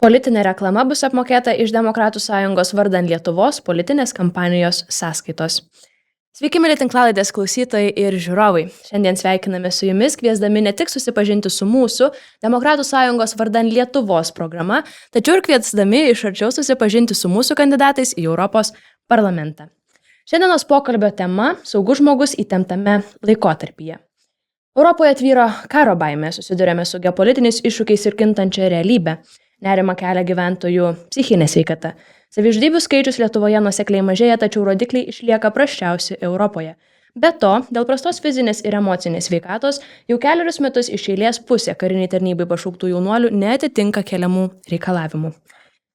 Politinė reklama bus apmokėta iš Demokratų sąjungos vardan Lietuvos politinės kampanijos sąskaitos. Sveiki, mėly tinklalaidės klausytojai ir žiūrovai. Šiandien sveikiname su jumis, kviesdami ne tik susipažinti su mūsų Demokratų sąjungos vardan Lietuvos programa, tačiau ir kviesdami iš arčiau susipažinti su mūsų kandidatais į Europos parlamentą. Šiandienos pokalbio tema – saugus žmogus įtemptame laikotarpyje. Europoje tvyro karo baimė, susidurėme su geopolitiniais iššūkiais ir kintančia realybė. Nerima kelia gyventojų psichinė sveikata. Savižudybių skaičius Lietuvoje nuosekliai mažėja, tačiau rodikliai išlieka prasčiausi Europoje. Be to, dėl prastos fizinės ir emocinės sveikatos, jau keliarius metus iš eilės pusė kariniai tarnybai pašauktų jaunuolių neatitinka keliamų reikalavimų.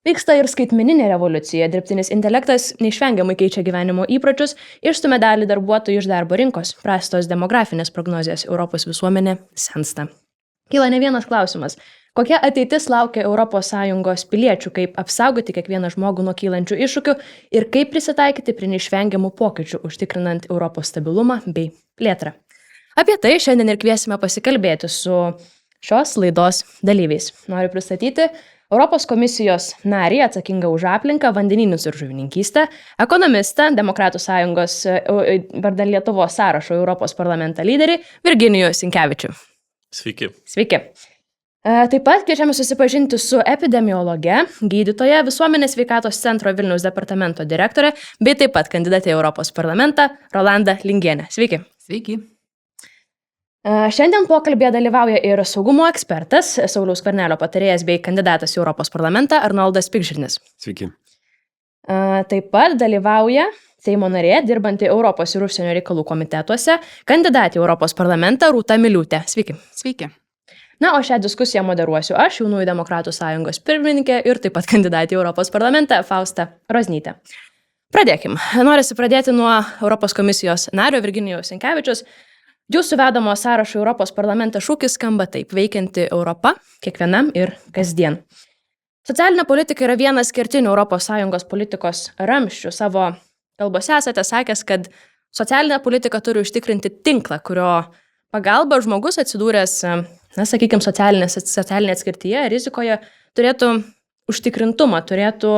Vyksta ir skaitmeninė revoliucija, dirbtinis intelektas neišvengiamai keičia gyvenimo įpročius, išstumia dalį darbuotojų iš darbo rinkos, prastos demografinės prognozės, Europos visuomenė sensta. Kyla ne vienas klausimas. Kokia ateitis laukia ES piliečių, kaip apsaugoti kiekvieną žmogų nuo kylančių iššūkių ir kaip prisitaikyti prie neišvengiamų pokyčių, užtikrinant Europos stabilumą bei plėtrą. Apie tai šiandien ir kviesime pasikalbėti su šios laidos dalyviais. Noriu pristatyti Europos komisijos narį atsakingą už aplinką, vandenynus ir žuvininkystę, ekonomistą, Demokratų sąjungos vardan Lietuvos sąrašo Europos parlamentą lyderį Virginijų Sinkevičių. Sveiki. Sveiki. Taip pat kviečiame susipažinti su epidemiologe, gydytoja, Visuomenės sveikatos centro Vilniaus departamento direktorė, bei taip pat kandidatė į Europos parlamentą Rolanda Lingienė. Sveiki. Sveiki. Šiandien pokalbėje dalyvauja ir saugumo ekspertas, Sauliaus Skvernelio patarėjas bei kandidatas į Europos parlamentą Arnoldas Pikžirnis. Sveiki. Taip pat dalyvauja Seimo narė, dirbanti Europos ir užsienio reikalų komitetuose, kandidatė į Europos parlamentą Rūta Miliūtė. Sveiki. Sveiki. Na, o šią diskusiją moderuosiu aš, Jaunųjų Demokratų sąjungos pirmininkė ir taip pat kandidatė į Europos parlamentą Fausta Roznytė. Pradėkim. Norisi pradėti nuo Europos komisijos nario Virginijaus Sinkevičiaus. Jūsų vedamo sąrašo Europos parlamentą šūkis skamba taip: veikianti Europa kiekvienam ir kasdien. Socialinė politika yra vienas kertinių ES politikos ramsčių. Savo kalbose esate sakęs, kad socialinė politika turi užtikrinti tinklą, kurio pagalba žmogus atsidūręs, sakykime, socialinė atskirtyje, rizikoje, turėtų užtikrintumą, turėtų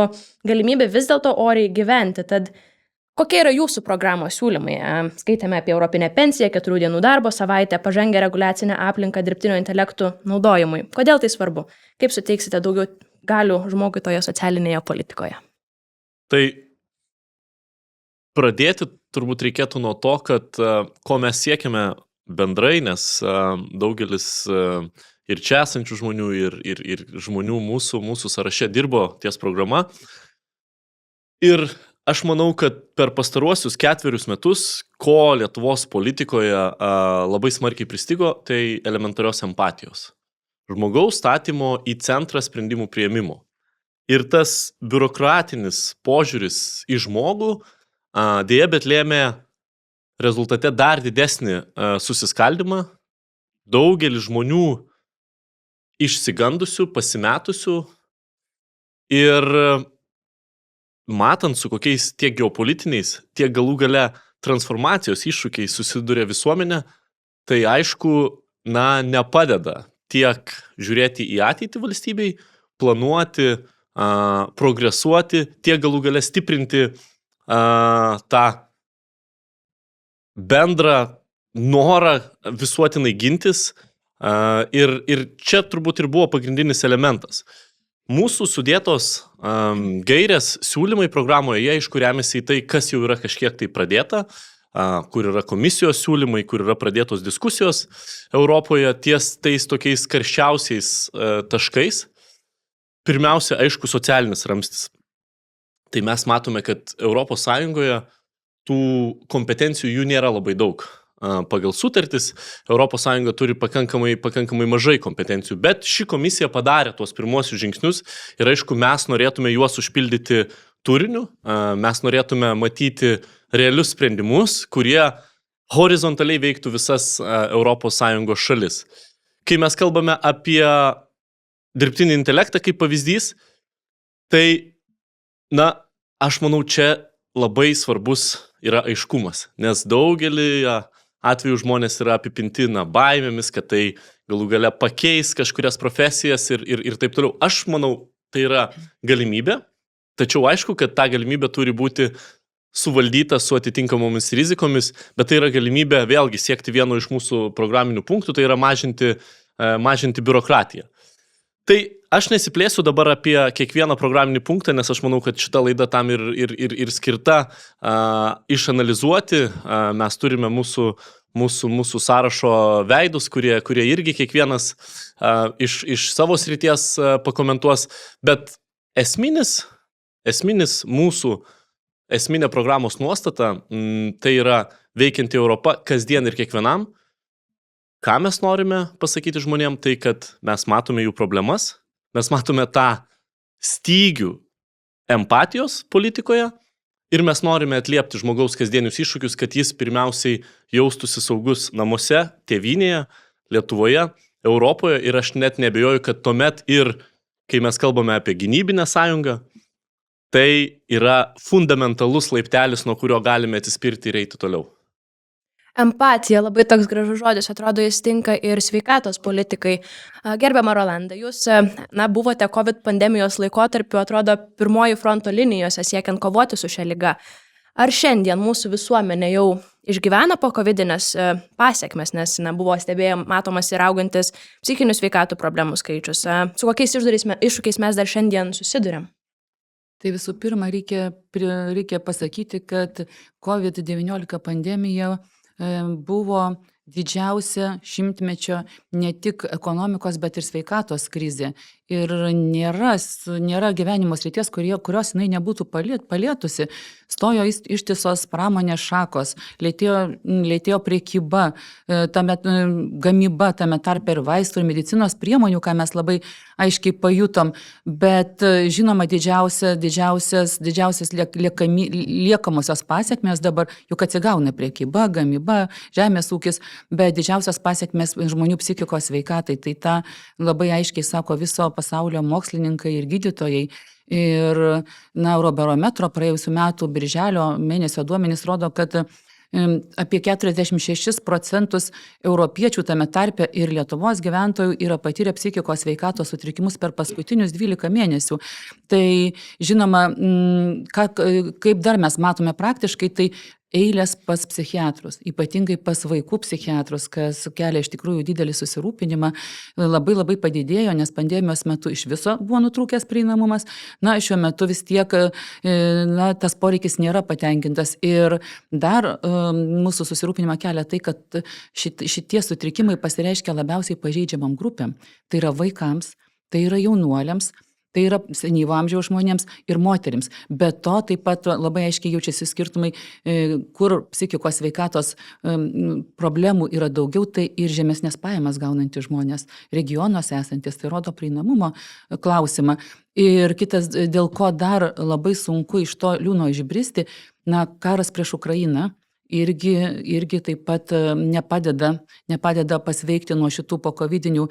galimybę vis dėlto oriai gyventi. Tad kokie yra jūsų programos siūlymai? Skaitėme apie europinę pensiją, 4 dienų darbo savaitę, pažangę reguliacinę aplinką dirbtinio intelektų naudojimui. Kodėl tai svarbu? Kaip suteiksite daugiau galių žmogui toje socialinėje politikoje? Tai pradėti turbūt reikėtų nuo to, kad ko mes siekiame bendrai, nes daugelis ir čia esančių žmonių, ir žmonių mūsų sąraše dirbo ties programa. Ir aš manau, kad per pastaruosius 4 metus, ko Lietuvos politikoje labai smarkiai pristigo, tai elementarios empatijos. Žmogaus statymo į centrą sprendimų priėmimo. Ir tas biurokratinis požiūris į žmogų dėja, bet lėmė rezultate dar didesnį susiskaldymą, daugelį žmonių išsigandusių, pasimetusių ir matant, su kokiais tiek geopolitiniais, tiek galų gale transformacijos iššūkiais susiduria visuomenė, tai aišku, nepadeda tiek žiūrėti į ateitį valstybei, planuoti, progresuoti, tiek galų gale stiprinti tą bendrą norą visuotinai gintis ir čia turbūt ir buvo pagrindinis elementas. Mūsų sudėtos gairės siūlymai programoje, jie aišku remiasi į tai, kas jau yra kažkiek tai pradėta, kur yra komisijos siūlymai, kur yra pradėtos diskusijos Europoje ties tais tokiais karščiausiais taškais. Pirmiausia, aišku, socialinis ramstis. Tai mes matome, kad Europos Sąjungoje tų kompetencijų jų nėra labai daug. Pagal sutartis Europos Sąjunga turi pakankamai mažai kompetencijų, bet ši komisija padarė tuos pirmuosius žingsnius ir aišku, mes norėtume juos užpildyti turiniu, mes norėtume matyti realius sprendimus, kurie horizontaliai veiktų visas Europos Sąjungos šalis. Kai mes kalbame apie dirbtinį intelektą kaip pavyzdys, tai, aš manau, čia labai svarbus yra aiškumas, nes daugelį atvejų žmonės yra apipinti baimėmis, kad tai galų gale pakeis kažkurias profesijas ir taip toliau. Aš manau, Tai yra galimybė, tačiau aišku, kad ta galimybė turi būti suvaldyta su atitinkamomis rizikomis, bet tai yra galimybė vėlgi siekti vieno iš mūsų programinių punktų, tai yra mažinti biurokratiją. Tai aš nesiplėsiu dabar apie kiekvieną programinį punktą, nes aš manau, kad šita laida tam ir skirta išanalizuoti. Mes turime mūsų sąrašo veidus, kurie irgi kiekvienas iš savo srities pakomentuos, bet esminė programos nuostata, tai yra veikianti Europa kasdien ir kiekvienam. Ką mes norime pasakyti žmonėm, tai kad mes matome jų problemas, mes matome tą stygių empatijos politikoje ir mes norime atliepti žmogaus kasdienius iššūkius, kad jis pirmiausiai jaustųsi saugus namuose, tėvynėje, Lietuvoje, Europoje ir aš net neabejoju, kad tuomet ir, kai mes kalbame apie gynybinę sąjungą, tai yra fundamentalus laiptelis, nuo kurio galime atsispirti ir eiti toliau. Empatija, labai toks gražus žodis, atrodo, jis tinka ir sveikatos politikai. Gerbiama Rolanda, jūs buvote COVID pandemijos laikotarpiu, atrodo, pirmoji fronto linijose siekiant kovoti su šia liga. Ar šiandien mūsų visuomenė jau išgyvena po covidinės pasiekmes, nes buvo matomas ir augantis psichinių sveikatų problemų skaičius? Su kokiais iššūkiais mes dar šiandien susiduriam? Tai visų pirma, reikia pasakyti, kad COVID-19 pandemija buvo didžiausia šimtmečio ne tik ekonomikos, bet ir sveikatos krizė. Ir nėra gyvenimo srities, kurios jinai nebūtų palietusi. Stojo ištisos pramonės šakos, lėtėjo prekyba, gamyba, tame tarpe ir vaistų ir medicinos priemonių, ką mes labai aiškiai pajutom. Bet žinoma, didžiausias liekamosios pasiekmes dabar, juk atsigauna prekyba, gamyba, žemės ūkis, bet didžiausias pasiekmes žmonių psichikos sveikatai. Tai tą labai aiškiai sako viso pasaulio mokslininkai ir gydytojai. Ir Eurobarometro praėjusių metų birželio mėnesio duomenys rodo, kad apie 46% europiečių tame tarpe ir Lietuvos gyventojų yra patyrę psichikos sveikatos sutrikimus per paskutinius 12 mėnesių. Tai žinoma, kaip dar mes matome praktiškai, tai eilės pas psichiatrus, ypatingai pas vaikų psichiatrus, kas kelia iš tikrųjų didelį susirūpinimą, labai padidėjo, nes pandemijos metu iš viso buvo nutrūkęs prieinamumas. Šiuo metu vis tiek tas poreikis nėra patenkintas. Ir dar mūsų susirūpinimą kelia tai, kad šitie sutrikimai pasireiškia labiausiai pažeidžiamam grupėm. Tai yra vaikams, tai yra jaunuoliams, tai yra senyvo amžiaus žmonėms ir moterims. Be to taip pat labai aiškiai jaučiasi skirtumai, kur psichikos sveikatos problemų yra daugiau, tai ir žemesnės pajamas gaunantys žmonės, regionuose esantis, tai rodo prieinamumo klausimą. Ir kitas, dėl ko dar labai sunku iš to liūno išbristi, karas prieš Ukrainą. Irgi taip pat nepadeda pasveikti nuo šitų pokovidinių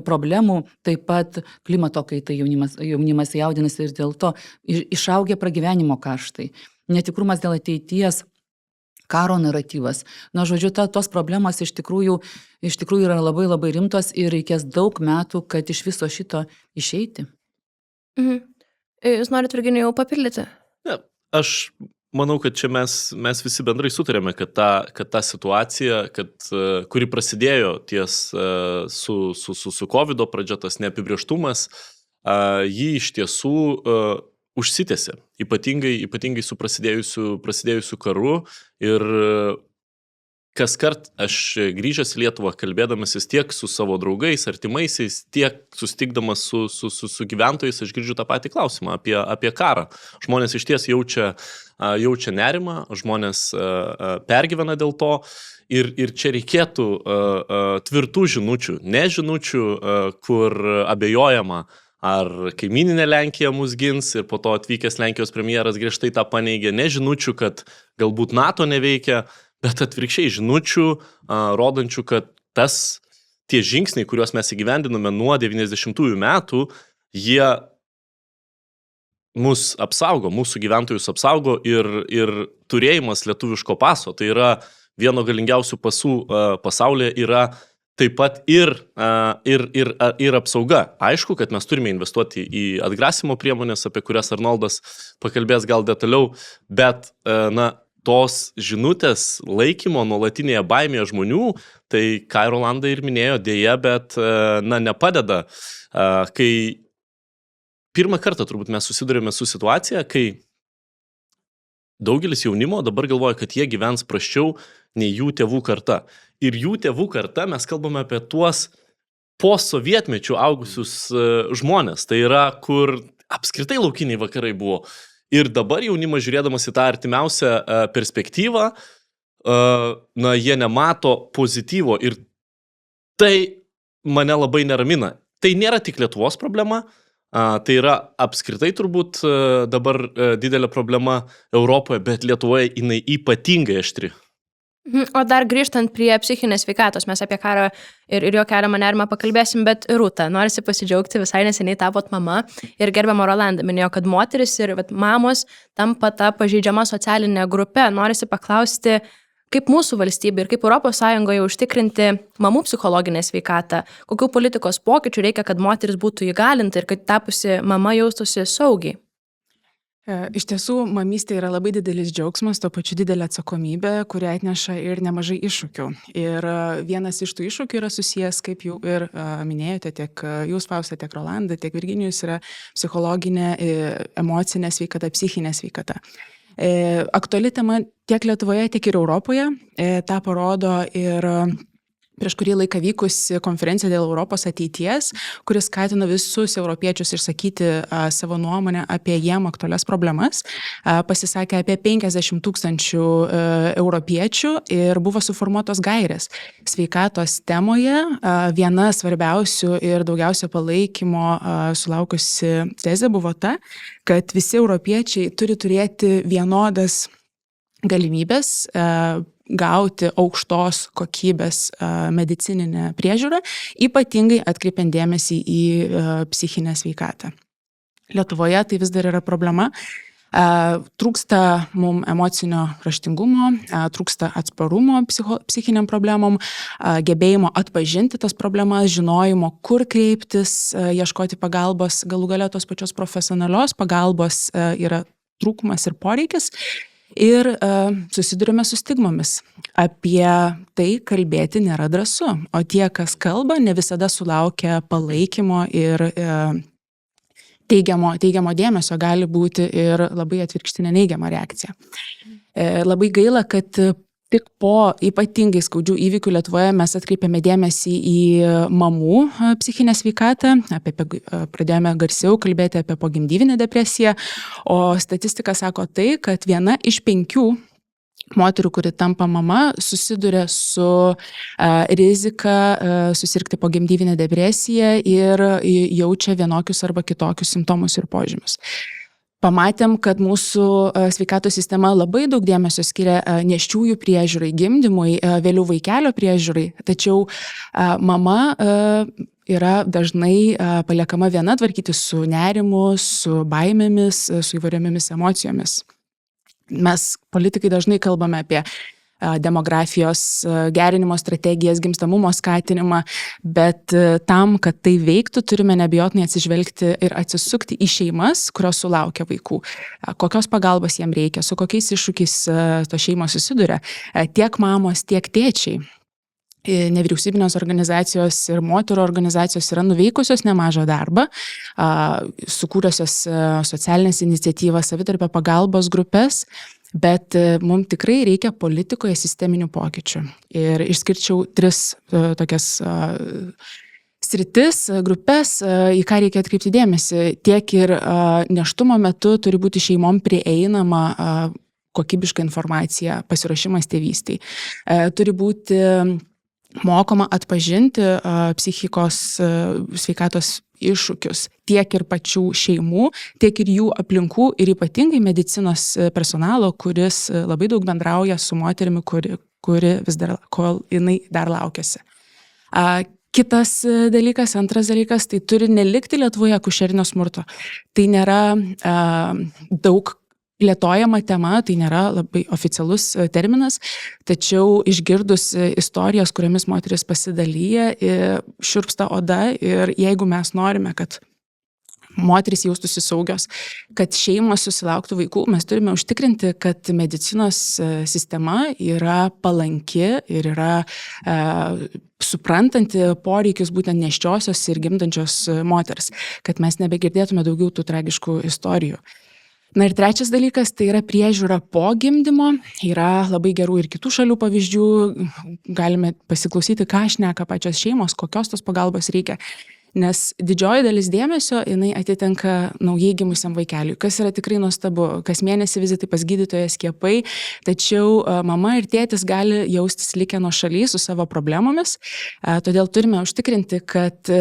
problemų, taip pat klimato kaita jaunimas jaudinasi ir dėl to išaugę pragyvenimo kaštai, netikrumas dėl ateities, karo naratyvas. Tos problemos iš tikrųjų yra labai rimtos ir reikės daug metų, kad iš viso šito išeiti. Jūs norit, Virginijau, papildyti? Ne, aš manau, kad čia mes visi bendrai sutarėme, kad ta situacija, kuri prasidėjo ties su COVID pradžia, tas neapibrieštumas, jį iš tiesų užsitęsė, ypatingai su prasidėjusiu karu. Ir kaskart aš grįžęs į Lietuvą, kalbėdamasis tiek su savo draugais, artimaisiais, tiek susitikdamas su gyventojais, aš girdžiu tą patį klausimą apie karą. Žmonės iš ties jaučia nerimą, žmonės pergyvena dėl to ir čia reikėtų tvirtų žinučių, ne žinučių, kur abejojama, ar kaimyninė Lenkija mus gins ir po to atvykęs Lenkijos premjeras griežtai tą paneigė, ne žinučių, kad galbūt NATO neveikia, bet atvirkščiai žinučių, rodančių, kad tie žingsniai, kuriuos mes įgyvendinome nuo 90-ųjų metų, jie mus apsaugo, mūsų gyventojus apsaugo ir turėjimas lietuviško paso, tai yra vieno galingiausių pasų pasaulyje, yra taip pat ir apsauga. Aišku, kad mes turime investuoti į atgrasimo priemonės, apie kurias Arnoldas pakalbės gal detaliau, bet tos žinutės laikymo nuolatinėje baimėje žmonių, tai ką Rolanda ir minėjo, dėja, bet nepadeda. Kai pirmą kartą turbūt mes susidurėme su situacija, kai daugelis jaunimo dabar galvoja, kad jie gyvens prasčiau nei jų tėvų karta. Ir jų tėvų karta mes kalbame apie tuos po sovietmečių augusius žmonės. Tai yra, kur apskritai laukiniai vakarai buvo. Ir dabar jaunimas žiūrėdamas į tą artimiausią perspektyvą, jie nemato pozityvo. Ir tai mane labai neramina. Tai nėra tik Lietuvos problema, tai yra apskritai turbūt dabar didelė problema Europoje, bet Lietuvoje jinai ypatingai aštri. O dar grįžtant prie psichinės sveikatos, mes apie karą ir jo keliamą nerimą pakalbėsim, bet Rūta, norisi pasidžiaugti, visai neseniai tapot mama ir gerbiama Rolanda minėjo, kad moteris ir mamos tampa ta pažeidžiama socialinė grupė. Norisi paklausti, kaip mūsų valstybė ir kaip ES užtikrinti mamų psichologinę sveikatą, kokių politikos pokyčių reikia, kad moteris būtų įgalinta ir kad tapusi mama jaustųsi saugiai. Iš tiesų, mamystė yra labai didelis džiaugsmas, to pačiu didelė atsakomybė, kurią atneša ir nemažai iššūkių. Ir vienas iš tų iššūkių yra susijęs, kaip jau ir minėjote, tiek jūs, Fausta, tiek Rolanda, tiek Virginijus, yra psichologinė, emocinė sveikata, psichinė sveikata. Aktuali tema tiek Lietuvoje, tiek ir Europoje. Ta parodo ir prieš kurį laiką vykusi konferencija dėl Europos ateities, kuris skatino visus europiečius išsakyti savo nuomonę apie jiem aktualias problemas. Pasisakė apie 50 000 europiečių ir buvo suformuotos gairės. Sveikatos temoje viena svarbiausių ir daugiausia palaikymo sulaukusi tezė buvo ta, kad visi europiečiai turi turėti vienodas galimybės gauti aukštos kokybės medicininę priežiūrą, ypatingai atkreipiant dėmesį į psichinę sveikatą. Lietuvoje tai vis dar yra problema. Trūksta mums emocinio raštingumo, trūksta atsparumo psichiniam problemom, gebėjimo atpažinti tas problemas, žinojimo, kur kreiptis, ieškoti pagalbos, galų gale tos pačios profesionalios pagalbos yra trūkumas ir poreikis. Ir susidurime su stigmomis. Apie tai kalbėti nėra drąsu, o tie, kas kalba, ne visada sulaukia palaikymo ir teigiamo dėmesio, gali būti ir labai atvirkštinė neigiama reakcija. Labai gaila, kad tik po ypatingai skaudžių įvykių Lietuvoje mes atkreipėme dėmesį į mamų psichinę sveikatą, pradėjome garsiau kalbėti apie pogimdyvinę depresiją, o statistika sako tai, kad 1 iš 5 moterų, kuri tampa mama, susiduria su rizika susirgti pogimdyvinę depresiją ir jaučia vienokius arba kitokius simptomus ir požymius. Pamatėm, kad mūsų sveikatos sistema labai daug dėmesio skiria nėščiųjų priežiūrai, gimdymui, vėliau vaikelio priežiūrai, tačiau mama yra dažnai paliekama viena tvarkytis su nerimu, su baimėmis, su įvairiomis emocijomis. Mes, politikai, dažnai kalbame apie demografijos gerinimo strategijas, gimstamumo skatinimą, bet tam, kad tai veiktų, turime neabejotinai atsižvelgti ir atsisukti į šeimas, kurios sulaukia vaikų. Kokios pagalbos jiem reikia, su kokiais iššūkiais to šeimos susiduria, tiek mamos, tiek tėčiai. Nevyriausybinės organizacijos ir moterų organizacijos yra nuveikusios nemažą darbą, sukūrusios socialinės iniciatyvas, savitarpio pagalbos grupės, bet mums tikrai reikia politikoje sisteminių pokyčių. Ir išskirčiau 3 tokias sritis, grupės, į ką reikia atkreipti dėmesį. Tiek ir nėštumo metu turi būti šeimom prieinama kokybiška informacija, pasiruošimas tėvystei. Turi būti mokoma atpažinti psichikos sveikatos iššūkius tiek ir pačių šeimų, tiek ir jų aplinkų ir ypatingai medicinos personalo, kuris labai daug bendrauja su moterimi, kuri vis dar, kol jinai dar laukiasi. Kitas dalykas, antras dalykas, tai turi nelikti Lietuvoje akušerinio smurto. Tai nėra daug plėtojama tema, tai nėra labai oficialus terminas, tačiau išgirdus istorijas, kuriomis moteris pasidalyja, šiurpsta oda ir jeigu mes norime, kad moteris jaustųsi saugios, kad šeimos susilauktų vaikų, mes turime užtikrinti, kad medicinos sistema yra palanki ir yra suprantanti poreikius būtent nėščiosios ir gimdančios moters, kad mes nebegirdėtume daugiau tų tragiškų istorijų. Na ir trečias dalykas, tai yra priežiūra po gimdymo. Yra labai gerų ir kitų šalių pavyzdžių. Galime pasiklausyti, ką šneka pačios šeimos, kokios tos pagalbos reikia. Nes didžioji dalis dėmesio jinai atitenka naujai gimusiam vaikeliui, kas yra tikrai nuostabu. Kas mėnesį vizitai pas gydytoją, skiepai, tačiau mama ir tėtis gali jaustis likę nuošaly su savo problemomis. Todėl turime užtikrinti, kad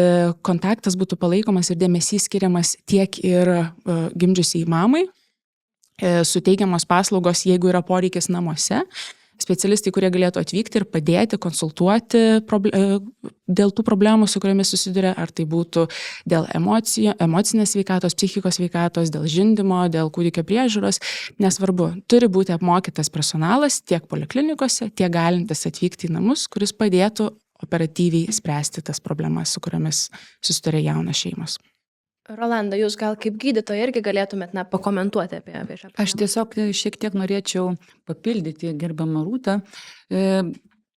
kontaktas būtų palaikomas ir dėmesys skiriamas tiek ir gimdžiusiai mamai, suteikiamos paslaugos, jeigu yra poreikis namuose. Specialistai, kurie galėtų atvykti ir padėti, konsultuoti dėl tų problemų, su kuriomis susiduria, ar tai būtų dėl emocinės sveikatos, psichikos sveikatos, dėl žindymo, dėl kūdikio priežiūros, nesvarbu. Turi būti apmokytas personalas tiek poliklinikose, tiek galintis atvykti į namus, kuris padėtų operatyviai spręsti tas problemas, su kuriomis susiduria jaunos šeimos. Rolanda, jūs gal kaip gydytoja irgi galėtumėt pakomentuoti apie šią problemą? Aš tiesiog šiek tiek norėčiau papildyti gerbiamą Rūtą.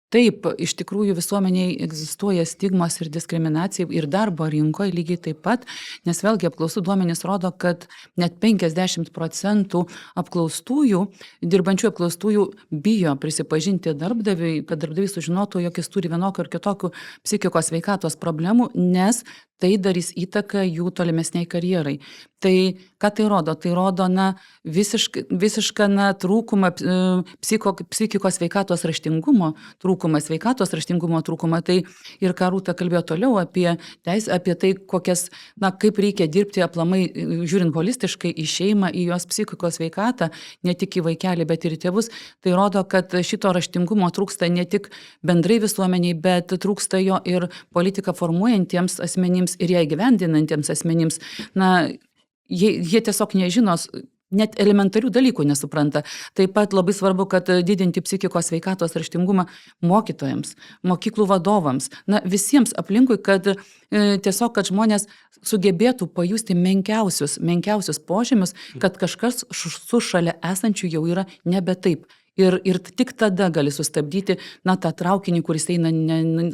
Taip, iš tikrųjų visuomeniai egzistuoja stigmos ir diskriminacija ir darbo rinkoje lygiai taip pat, nes vėlgi apklausų duomenys rodo, kad net 50% apklaustųjų, dirbančių apklaustųjų bijo prisipažinti darbdaviui, kad darbdavys sužinotų, jog jis turi vienokių ar kitokių psichikos sveikatos problemų, nes tai darys įtaką jų tolimesniai karjerai. Tai ką tai rodo? Tai rodo visišką trūkumą psichikos sveikatos raštingumo, sveikatos raštingumo trūkumą. Tai ir ką Rūta kalbėjo toliau apie tai, kaip reikia dirbti aplamai, žiūrint holistiškai į šeimą, į jos psichikos sveikatą, ne tik į vaikelį, bet ir į tėvus. Tai rodo, kad šito raštingumo trūksta ne tik bendrai visuomeniai, bet trūksta jo ir politiką formuojantiems asmenims ir ją įgyvendinantiems asmenims. Jie tiesiog nežino, net elementarių dalykų nesupranta. Taip pat labai svarbu, kad didinti psichikos sveikatos raštingumą mokytojams, mokyklų vadovams, visiems aplinkui, kad tiesiog, kad žmonės sugebėtų pajusti menkiausius požymius, kad kažkas su šalia esančių jau yra nebe taip. Ir tik tada gali sustabdyti tą traukinį, kuris eina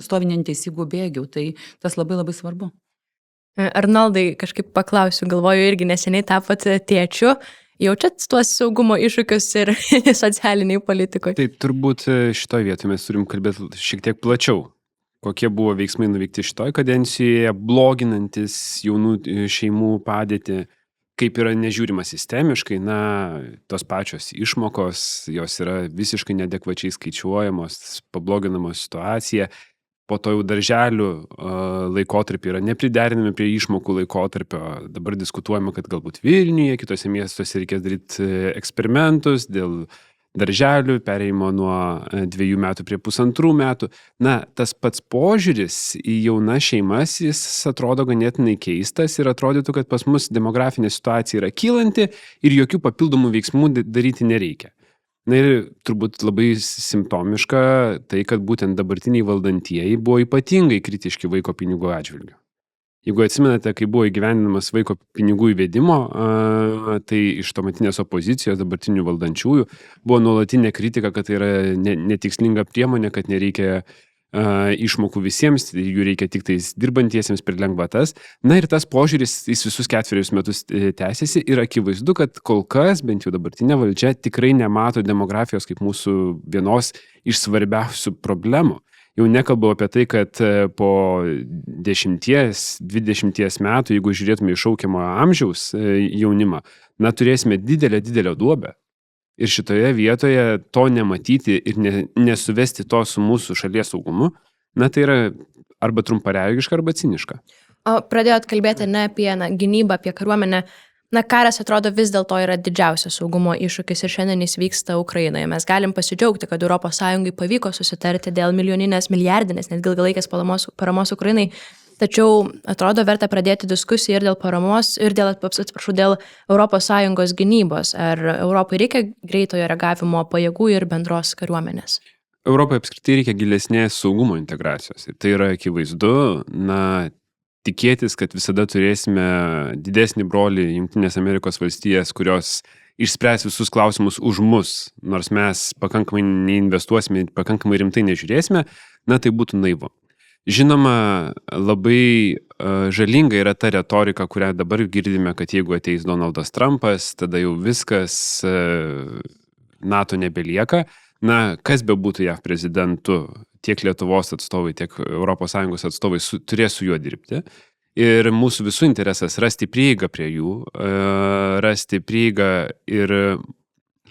stovi neteisingų bėgių. Tai tas labai labai svarbu. Arnoldai, kažkaip paklausiu, galvoju, irgi neseniai tapot tėčiu. Jaučiat tuos saugumo iššūkius ir socialiniai politikoje? Taip, turbūt šitoje vietoje mes turim kalbėti šiek tiek plačiau. Kokie buvo veiksmai nuveikti šitoje kadencijoje, bloginantis jaunų šeimų padėtį, kaip yra nežiūrima sistemiškai, tos pačios išmokos, jos yra visiškai neadekvačiai skaičiuojamos, pabloginamos situacija. Po to jau darželių laikotarpį yra nepriderinami prie išmokų laikotarpio. Dabar diskutuojame, kad galbūt Vilniuje, kitose miestuose reikės daryti eksperimentus dėl darželių, perėjimo nuo 2 metų prie 1,5 metų. Tas pats požiūris į jaunas šeimas, jis atrodo ganėtinai keistas ir atrodytų, kad pas mus demografinė situacija yra kylanti ir jokių papildomų veiksmų daryti nereikia. Ir turbūt labai simptomiška tai, kad būtent dabartiniai valdantieji buvo ypatingai kritiški vaiko pinigų atžvilgiu. Jeigu atsimenate, kai buvo įgyvendinamas vaiko pinigų įvedimo, tai iš tuometinės opozicijos, dabartinių valdančiųjų, buvo nuolatinė kritika, kad tai yra netikslinga priemonė, kad nereikia išmokų visiems, jų reikia tik tais dirbantiesiems per lengvatas. Ir tas požiūris jis visus 4 metus tęsiasi ir akivaizdu, kad kol kas, bent jau dabartinė valdžia, tikrai nemato demografijos kaip mūsų vienos iš svarbiausių problemų. Jau nekalbu apie tai, kad po 10-20 metų, jeigu žiūrėtume į šaukiamo amžiaus jaunimą, turėsime didelę duobę. Ir šitoje vietoje to nematyti ir nesuvesti to su mūsų šalies saugumu, tai yra arba trumparegiška, arba ciniška. O pradėjot kalbėti ne apie gynybą, apie kariuomenę. Karas atrodo vis dėlto yra didžiausias saugumo iššūkis ir šiandien jis vyksta Ukrainoje. Mes galim pasidžiaugti, kad ES pavyko susitarti dėl milijardinės, netgi ilgalaikės paramos Ukrainai. Tačiau atrodo verta pradėti diskusiją ir dėl paramos, ir dėl ES gynybos. Ar Europai reikia greitojo reagavimo pajėgų ir bendros kariuomenės? Europai apskritai reikia gilesnės saugumo integracijos. Ir tai yra akivaizdu, tikėtis, kad visada turėsime didesnį brolį Jungtinės Amerikos valstijas, kurios išspręs visus klausimus už mus, nors mes pakankamai neinvestuosime, pakankamai rimtai nežiūrėsime, tai būtų naivu. Žinoma, labai žalinga yra ta retorika, kurią dabar girdime, kad jeigu ateis Donaldas Trumpas, tada jau viskas NATO nebelieka. Kas be būtų JAV prezidentu, tiek Lietuvos atstovai, tiek ES atstovai turės su juo dirbti. Ir mūsų visų interesas rasti prieigą prie jų, rasti prieigą ir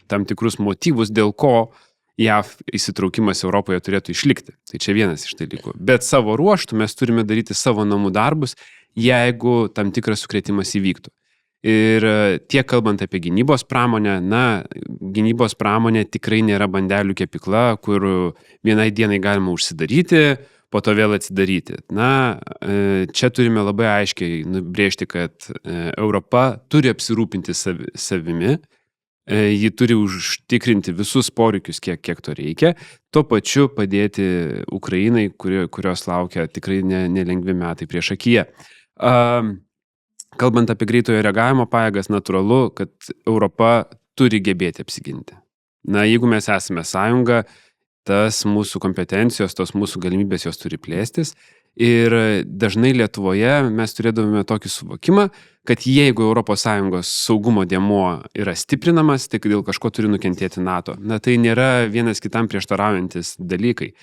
tam tikrus motyvus, dėl ko JAV įsitraukimas Europoje turėtų išlikti. Tai čia vienas iš dalykų. Bet savo ruoštų mes turime daryti savo namų darbus, jeigu tam tikras sukrėtimas įvyktų. Ir tiek kalbant apie gynybos pramonę, gynybos pramonė tikrai nėra bandelių kepykla, kur vienai dienai galima užsidaryti, po to vėl atsidaryti. Čia turime labai aiškiai nubrėžti, kad Europa turi apsirūpinti savimi, ji turi užtikrinti visus poreikius, kiek to reikia, tuo pačiu padėti Ukrainai, kurios laukia tikrai nelengvi metai prieš akiją. Kalbant apie greitojo reagavimo pajėgas, natūralu, kad Europa turi gebėti apsiginti. Jeigu mes esame sąjunga, tas mūsų kompetencijos, tos mūsų galimybės jos turi plėstis. Ir dažnai Lietuvoje mes turėdavome tokį suvokimą, kad jeigu ES saugumo dėmuo yra stiprinamas, tai dėl kažko turi nukentėti NATO. Tai nėra vienas kitam prieštaraujantis dalykai.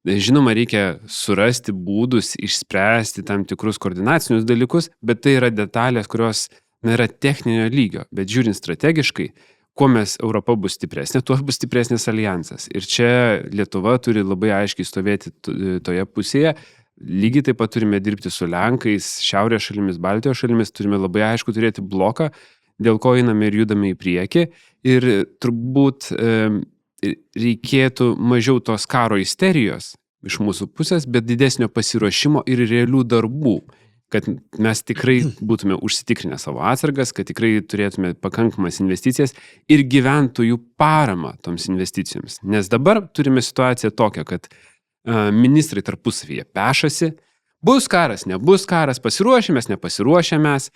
Žinoma, reikia surasti būdus, išspręsti tam tikrus koordinacinius dalykus, bet tai yra detalės, kurios nėra techninio lygio. Bet žiūrint strategiškai, kuo Europa bus stipresnė, tuo bus stipresnis alijansas. Ir čia Lietuva turi labai aiškiai stovėti toje pusėje. Lygiai taip pat turime dirbti su Lenkais, Šiaurės šalimis, Baltijos šalimis, turime labai aišku turėti bloką, dėl ko einame ir judame į priekį. Ir turbūt reikėtų mažiau tos karo isterijos iš mūsų pusės, bet didesnio pasiruošimo ir realių darbų, kad mes tikrai būtume užsitikrinę savo atsargas, kad tikrai turėtume pakankamas investicijas ir gyventojų paramą toms investicijoms. Nes dabar turime situaciją tokią, kad ministrai tarpusavyje pešasi, bus karas, nebus karas, pasiruošėmės, nepasiruošėmės,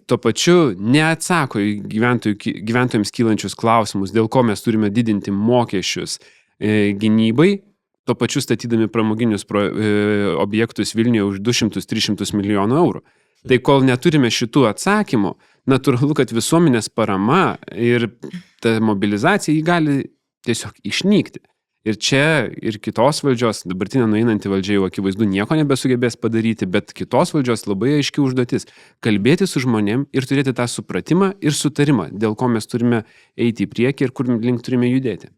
tuo pačiu neatsako į gyventojams kylančius klausimus, dėl ko mes turime didinti mokesčius gynybai, tuo pačiu statydami pramoginius objektus Vilniuje už 200-300 milijonų eurų. Tai kol neturime šitų atsakymų, natūralu, kad visuomenės parama ir ta mobilizacija jį gali tiesiog išnykti. Ir čia ir kitos valdžios, dabartinė nueinanti valdžia jau akivaizdu nieko nebesugebės padaryti, bet kitos valdžios labai aiški užduotis – kalbėti su žmonėm ir turėti tą supratimą ir sutarimą, dėl ko mes turime eiti į priekį ir kur link turime judėti.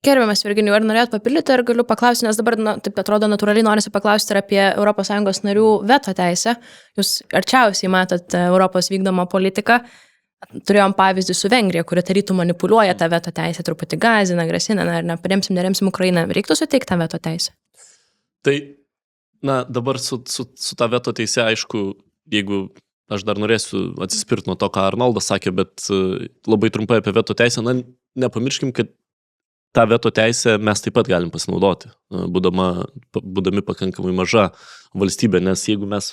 Gerbiamas Virginijau, ar norėjot papildyti, ar galiu paklausti, nes dabar, taip atrodo, natūraliai norisi paklausti ir apie ES narių veto teisę. Jūs arčiausiai matot Europos vykdomą politiką. Turėjom pavyzdį su Vengrija, kuri tarytų manipuliuoja tą veto teisę, truputį gąsdina, grasina, ar neremsim Ukrainą. Reiktų suteikti tą veto teisę? Tai, dabar su tą veto teise, aišku, jeigu aš dar norėsiu atsispirti nuo to, ką Arnoldas sakė, bet labai trumpai apie veto teisę, nepamirškim, kad tą veto teisę mes taip pat galim pasinaudoti, būdami pakankamai maža valstybė, nes jeigu mes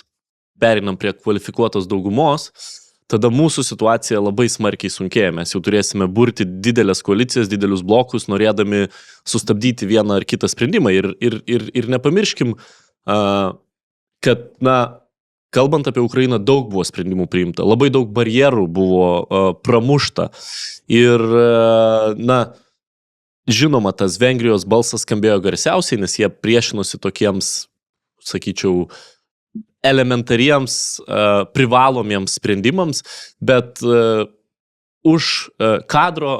perinam prie kvalifikuotos daugumos, tada mūsų situacija labai smarkiai sunkėja. Mes jau turėsime burti didelės koalicijas, didelius blokus, norėdami sustabdyti vieną ar kitą sprendimą. Ir nepamirškim, kad, kalbant apie Ukrainą, daug buvo sprendimų priimta, labai daug barjerų buvo pramušta. Ir, žinoma, tas Vengrijos balsas skambėjo garsiausiai, nes jie priešinosi tokiems, sakyčiau, elementariems, privalomiems sprendimams, bet už kadro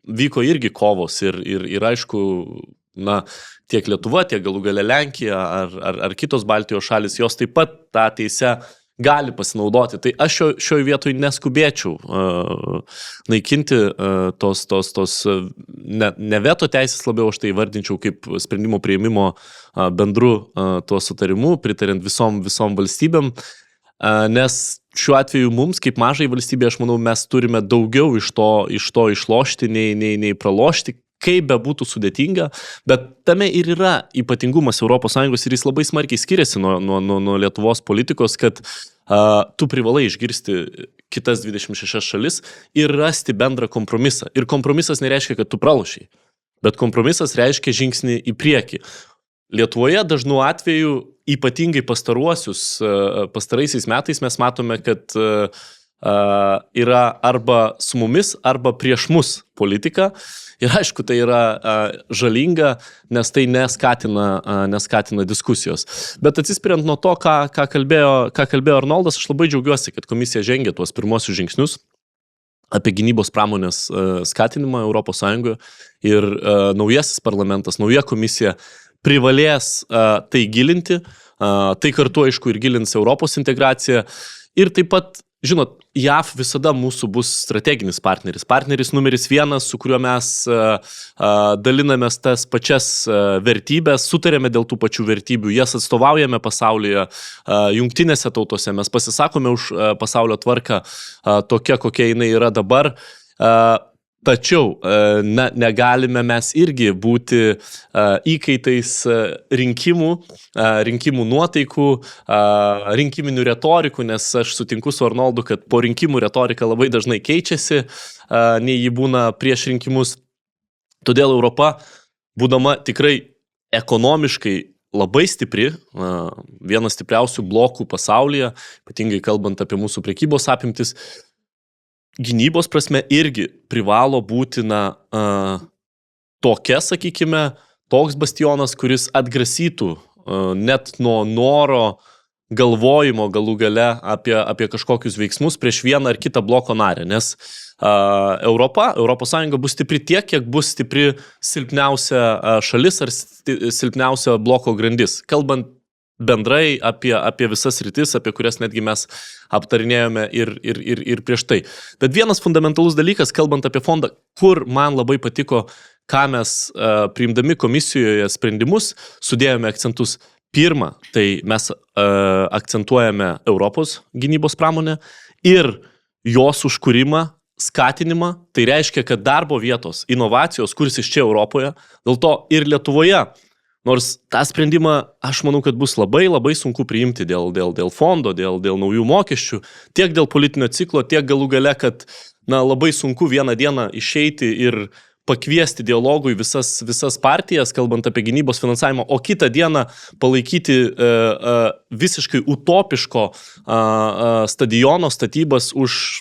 vyko irgi kovos ir aišku, tiek Lietuva, tiek galų gale Lenkija ar kitos Baltijos šalis, jos taip pat tą teisę gali pasinaudoti. Tai aš šioje vietoje neskubėčiau naikinti tos ne veto teisės, labiau aš tai vardinčiau kaip sprendimo priėmimo bendru tuo sutarimu, pritariant visom valstybėm, nes šiuo atveju mums, kaip mažai valstybė, aš manau, mes turime daugiau iš to išlošti, nei pralošti, kaip be būtų sudėtinga, bet tame ir yra ypatingumas ES ir jis labai smarkiai skiriasi nuo Lietuvos politikos, kad tu privalai išgirsti kitas 26 šalis ir rasti bendrą kompromisą. Ir kompromisas nereiškia, kad tu pralošiai, bet kompromisas reiškia žingsnį į priekį. Lietuvoje dažnu atveju, ypatingai pastaraisiais metais, mes matome, kad yra arba su mumis, arba prieš mus politika. Ir aišku, tai yra žalinga, nes tai neskatina diskusijos. Bet atsispiriant nuo to, ką kalbėjo Arnoldas, aš labai džiaugiuosi, kad komisija žengė tuos pirmosius žingsnius apie gynybos pramonės skatinimą ES ir naujasis parlamentas, nauja komisija privalės tai gilinti, tai kartu aišku ir gilins Europos integraciją ir taip pat, žinot, JAV visada mūsų bus strateginis partneris numeris 1, su kuriuo mes dalinamės tas pačias vertybės, sutarėme dėl tų pačių vertybių, jas atstovaujame pasaulyje, jungtinėse tautose, mes pasisakome už pasaulio tvarką tokia, kokia jinai yra dabar. Tačiau negalime mes irgi būti įkaitais rinkimų nuotaikų, rinkiminių retorikų, nes aš sutinku su Arnoldu, kad po rinkimų retorika labai dažnai keičiasi, nei ji būna prieš rinkimus. Todėl Europa, būdama tikrai ekonomiškai labai stipri, vienas stipriausių blokų pasaulyje, ypatingai kalbant apie mūsų prekybos apimtis, gynybos prasme irgi privalo būti tokia, sakykime, toks bastionas, kuris atgrasytų net nuo noro galvojimo galų gale apie kažkokius veiksmus prieš vieną ar kitą bloko narę, nes ES bus stipri tiek, kiek bus stipri silpniausia šalis ar silpniausia bloko grandis. Kalbant bendrai apie visas rytis, apie kurias netgi mes aptarinėjome ir prieš tai. Bet vienas fundamentalus dalykas, kalbant apie fondą, kur man labai patiko, ką mes priimdami komisijoje sprendimus, sudėjome akcentus. Pirma, tai mes akcentuojame Europos gynybos pramonę ir jos užkūrimą, skatinimą. Tai reiškia, kad darbo vietos, inovacijos kursis čia Europoje, dėl to ir Lietuvoje. Nors tą sprendimą, aš manau, kad bus labai sunku priimti dėl fondo, dėl naujų mokesčių, tiek dėl politinio ciklo, tiek galų gale, kad labai sunku vieną dieną išeiti ir pakviesti dialogui visas partijas, kalbant apie gynybos finansavimą, o kitą dieną palaikyti visiškai utopiško stadiono statybas už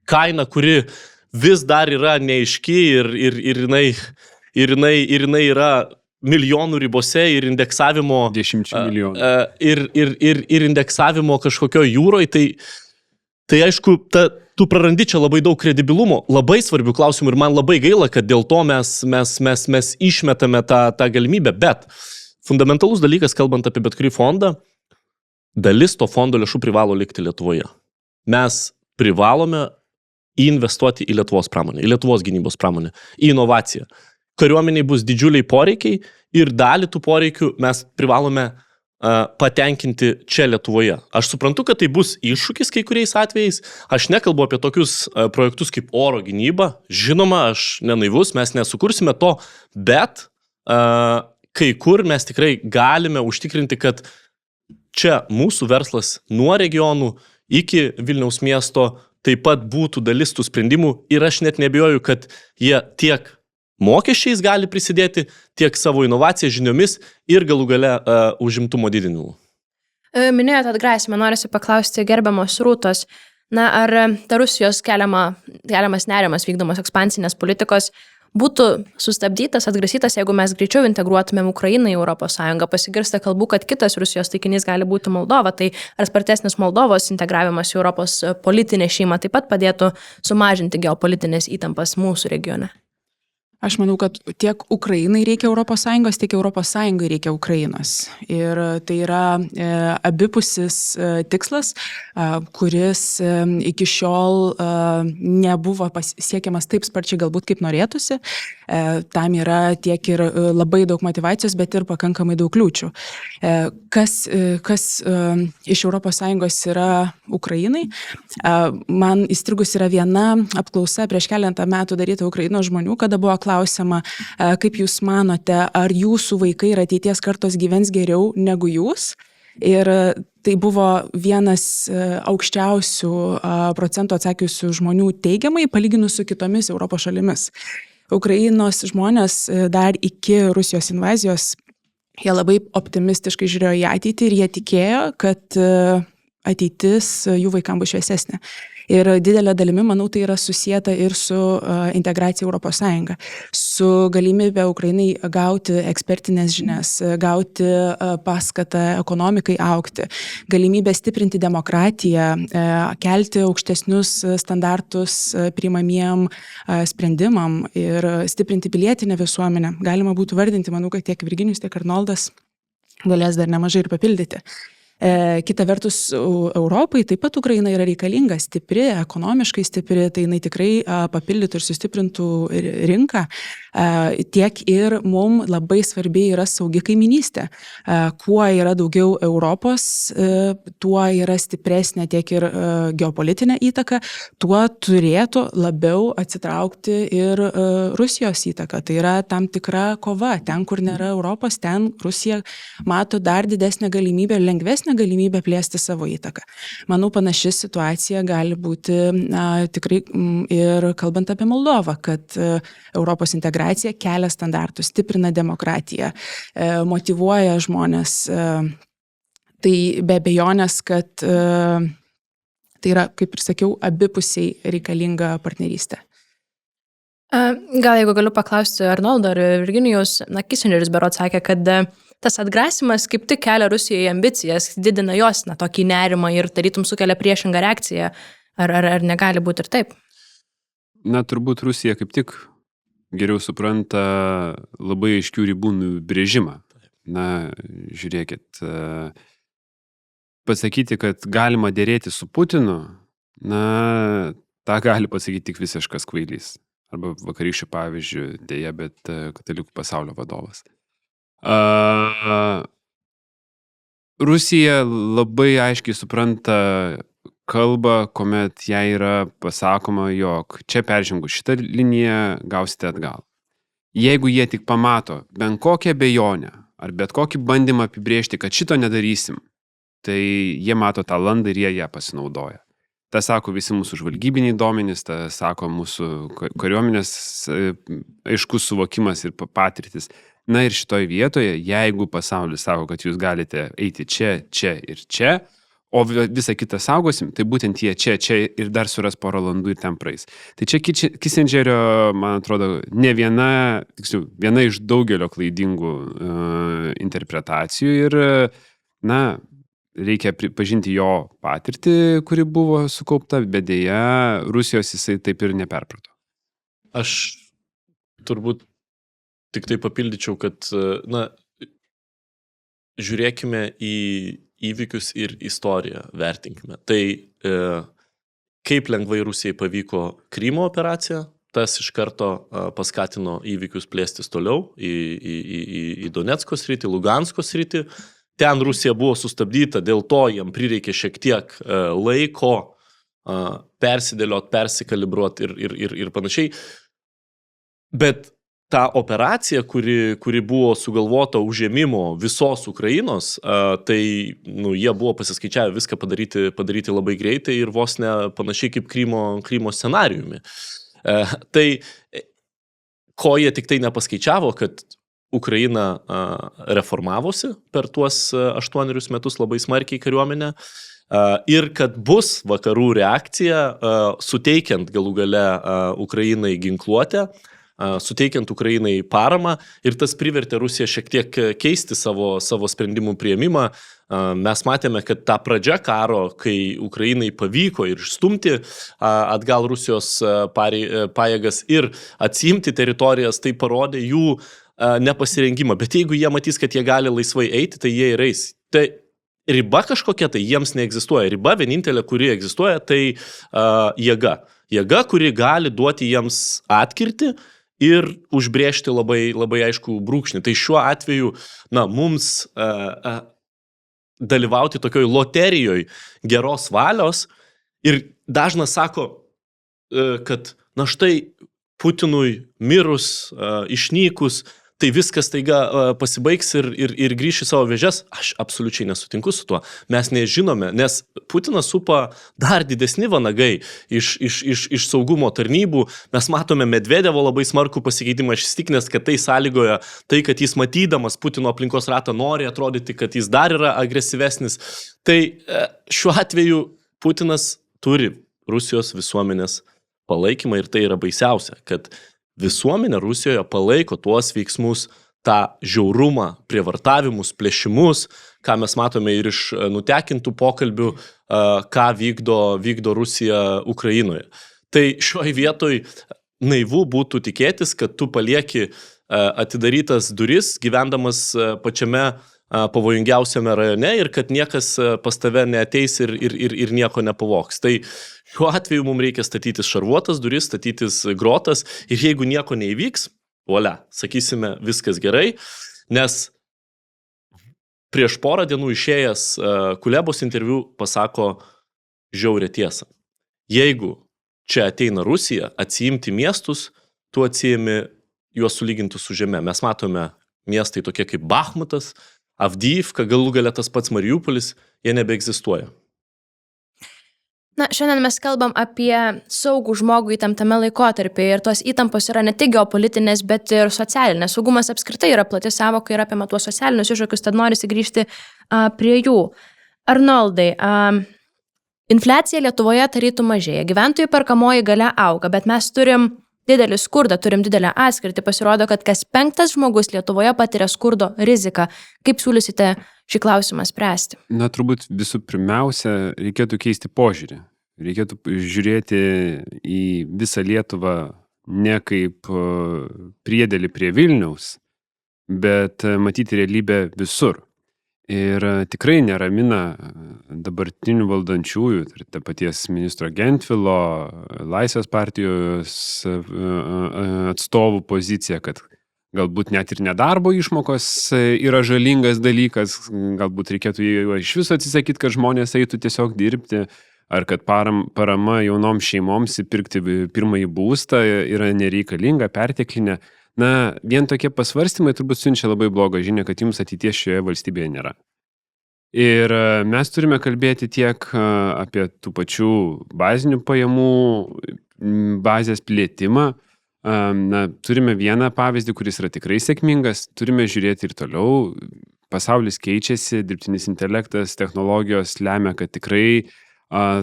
kainą, kuri vis dar yra neaiški ir jinai yra milijonų ribose ir indeksavimo 10 milijonų. Ir indeksavimo kažkokio jūroje, tai aišku, tu prarandi čia labai daug kredibilumo, labai svarbių klausimų ir man labai gaila, kad dėl to mes išmetame tą galimybę, bet fundamentalus dalykas, kalbant apie bet kurį fondą, dalis to fondo lėšų privalo likti Lietuvoje. Mes privalome investuoti į Lietuvos pramonę, į Lietuvos gynybos pramonę, į inovaciją. Kariuomeniai bus didžiuliai poreikiai ir dalį tų poreikių mes privalome patenkinti čia Lietuvoje. Aš suprantu, kad tai bus iššūkis kai kuriais atvejais. Aš nekalbu apie tokius projektus kaip oro gynyba. Žinoma, aš nenaivus, mes nesukursime to, bet kai kur mes tikrai galime užtikrinti, kad čia mūsų verslas nuo regionų iki Vilniaus miesto taip pat būtų dalis tų sprendimų ir aš net nebijoju, kad jie tiek mokesčiais gali prisidėti, tiek savo inovaciją žiniomis ir galų gale užimtumo didinimu. Minėjote atgrasymą, norisi paklausti gerbiamos Rūtos, ar ta Rusijos keliamas nerimas vykdomos ekspansinės politikos būtų sustabdytas, atgrasytas, jeigu mes greičiau integruotumėm Ukrainą į Europos Sąjungą, pasigirsta kalbų, kad kitas Rusijos taikinys gali būti Moldova, tai ar spartesnis Moldovos integravimas į Europos politinę šeimą taip pat padėtų sumažinti geopolitinės įtampas mūsų regione? Aš manau, kad tiek Ukrainai reikia ES, tiek ES reikia Ukrainos. Ir tai yra abipusis tikslas, kuris iki šiol nebuvo siekiamas taip sparčiai galbūt kaip norėtųsi. Tam yra tiek ir labai daug motivacijos, bet ir pakankamai daug kliūčių. Kas iš ES yra Ukrainai? Man įstrigus yra viena apklausa prieš keletą metų daryta Ukrainos žmonių, kada buvo klausima, kaip jūs manote, ar jūsų vaikai ir ateities kartos gyvens geriau negu jūs. Ir tai buvo vienas aukščiausių procentų atsakiusių žmonių teigiamai, palyginus su kitomis Europos šalimis. Ukrainos žmonės dar iki Rusijos invazijos, jie labai optimistiškai žiūrėjo į ateitį ir jie tikėjo, kad ateitis jų vaikams bus šviesesnė. Ir didelė dalimi, manau, tai yra susieta ir su integracija Europos Sąjunga, su galimybė Ukrainai gauti ekspertinės žinias, gauti paskatą ekonomikai augti, galimybę stiprinti demokratiją, kelti aukštesnius standartus priimamiem sprendimam ir stiprinti pilietinę visuomenę. Galima būtų vardinti, manau, kad tiek Virginijus, tiek Arnoldas galės dar nemažai ir papildyti. Kita vertus, Europai taip pat Ukraina yra reikalinga, stipri, ekonomiškai stipri, tai jinai tikrai papildytų ir sustiprintų rinką. Tiek ir mums labai svarbi yra saugi kaiminystė. Kuo yra daugiau Europos, tuo yra stipresnė tiek ir geopolitinė įtaka, tuo turėtų labiau atsitraukti ir Rusijos įtaka. Tai yra tam tikra kova. Ten, kur nėra Europos, ten Rusija mato dar didesnę galimybę, lengvesnę galimybę plėsti savo įtaką. Manau, panaši situacija gali būti tikrai ir kalbant apie Moldovą, kad Europos integracija kelia standartus, stiprina demokratiją, motyvuoja žmonės. Tai be abejonės, kad tai yra, kaip ir sakiau, abipusiai reikalinga partnerystė. Gal jeigu galiu paklausti Arnoldo ar Virginijaus, Kissingeris berods sakė, kad tas atgrasimas kaip tik kelia Rusijai ambicijas, didina jos tokį nerimą ir tarytum sukelia priešingą reakciją. Ar negali būti ir taip? Na, turbūt Rusija kaip tik geriau supranta labai aiškių ribų nubrėžimą. Na, žiūrėkit, pasakyti, kad galima dėrėti su Putinu, na, tą gali pasakyti tik visiškas kvailys. Arba vakarykščių pavyzdžių, dėja, bet katalikų pasaulio vadovas. Rusija labai aiškiai supranta kalbą, kuomet jai yra pasakoma, jog čia peržengus šitą liniją gausite atgal. Jeigu jie tik pamato bent kokią abejonę ar bet kokį bandymą apibrėžti, kad šito nedarysim, tai jie mato tą landą ir jie ją pasinaudoja. Ta sako visi mūsų žvalgybiniai duomenys, ta sako mūsų kariuomenės aiškus suvokimas ir patirtis. Na ir šitoj vietoje, jeigu pasaulis sako, kad jūs galite eiti čia, čia ir čia, o visą kitą saugosim, tai būtent jie čia ir dar suras porą landų ir ten praeis. Tai čia Kissingerio, man atrodo, ne viena iš daugelio klaidingų interpretacijų ir, na, reikia pripažinti jo patirtį, kuri buvo sukaupta, bet dėja Rusijos jisai taip ir neperprato. Aš turbūt tik tai papildyčiau, kad, na, žiūrėkime į įvykius ir istoriją, vertinkime. Tai kaip lengvai Rusijai pavyko Krymo operacija, tas iš karto paskatino įvykius plėstis toliau į Donecko sritį, Lugansko sritį. Ten Rusija buvo sustabdyta, dėl to jam prireikė šiek tiek laiko persidėliot, persikalibruot ir panašiai. Bet ta operacija, kuri buvo sugalvota užėmimo visos Ukrainos, tai jie buvo pasiskaičiavę viską padaryti labai greitai ir vos ne panašiai kaip Krymo scenarijumi. Tai ko jie tik tai nepaskaičiavo, kad Ukraina reformavosi per tuos 8 metus labai smarkiai kariuomenę ir kad bus vakarų reakcija, suteikiant galų gale Ukrainai ginkluotę, suteikiant Ukrainai paramą ir tas privertė Rusiją šiek tiek keisti savo sprendimų priėmimą. Mes matėme, kad ta pradžia karo, kai Ukrainai pavyko ir išstumti atgal Rusijos pajėgas ir atsiimti teritorijas, tai parodė jų nepasirengimą. Bet jeigu jie matys, kad jie gali laisvai eiti, tai jie ir eis. Tai riba kažkokia tai jiems neegzistuoja. Riba vienintelė, kuri egzistuoja, tai jėga. Jėga, kuri gali duoti jiems atkirtį ir užbrėžti labai, labai aišku brūkšnį. Tai šiuo atveju, mums dalyvauti tokioj loterijoj geros valios ir dažnas sako, kad štai Putinui mirus, išnykus, tai viskas taiga pasibaigs ir grįš į savo vėžes. Aš absoliučiai nesutinku su tuo. Mes nežinome, nes Putinas supa dar didesni vanagai iš saugumo tarnybų. Mes matome Medvedevo labai smarkų pasikeitimą. Aš įsitikinęs, kad tai sąlygoja tai, kad jis matydamas Putino aplinkos ratą nori atrodyti, kad jis dar yra agresyvesnis. Tai šiuo atveju Putinas turi Rusijos visuomenės palaikymą ir tai yra baisiausia, kad visuomenė Rusijoje palaiko tuos veiksmus, tą žiaurumą, prievartavimus, plėšimus, ką mes matome ir iš nutekintų pokalbių, ką vykdo Rusija Ukrainoje. Tai šioje vietoj naivu būtų tikėtis, kad tu palieki atidarytas duris, gyvendamas pačiame pavojingiausiame rajone ir kad niekas pas tave neateis ir nieko nepavogs. Tai šiuo atveju mums reikia statytis šarvuotas duris, statytis grotas ir jeigu nieko neįvyks, sakysime, viskas gerai, nes prieš porą dienų išėjęs Kulebos interviu pasako žiaurią tiesą. Jeigu čia ateina Rusija atsiimti miestus, tu atsiimi juos sulyginti su žeme. Mes matome miestai tokie kaip Bachmutas, Avdijivka, galų gale tas pats Mariupolis, jie nebeegzistuoja. Šiandien mes kalbam apie saugų žmogų įtemptame laikotarpyje ir tos įtampos yra ne tik geopolitinės, bet ir socialinės. Saugumas apskritai yra plati sąvoka ir apima tuos socialinius iššūkius, tad norisi grįžti prie jų. Arnoldai, infliacija Lietuvoje tarytų mažėja, gyventojų perkamoji galia auga, bet mes turim didelį skurdą, turim didelę atskirtį. Pasirodo, kad kas 5 žmogus Lietuvoje patiria skurdo riziką. Kaip siūlysite šį klausimą spręsti? Turbūt visų pirmiausia, reikėtų keisti požiūrį. Reikėtų žiūrėti į visą Lietuvą ne kaip priedėlį prie Vilniaus, bet matyti realybę visur. Ir tikrai neramina dabartinių valdančiųjų, tai paties ministro Gentvilo, Laisvės partijos atstovų pozicija, kad galbūt net ir nedarbo išmokos yra žalingas dalykas, galbūt reikėtų iš viso atsisakyti, kad žmonės eitų tiesiog dirbti, ar kad parama jaunoms šeimoms įpirkti pirmąjį būstą yra nereikalinga, perteklinė. Vien tokie pasvarstymai turbūt siunčia labai blogą žinią, kad jums ateities šioje valstybėje nėra. Ir mes turime kalbėti tiek apie tų pačių bazinių pajamų bazės plėtimą. Turime vieną pavyzdį, kuris yra tikrai sėkmingas, turime žiūrėti ir toliau. Pasaulis keičiasi, dirbtinis intelektas, technologijos lemia, kad tikrai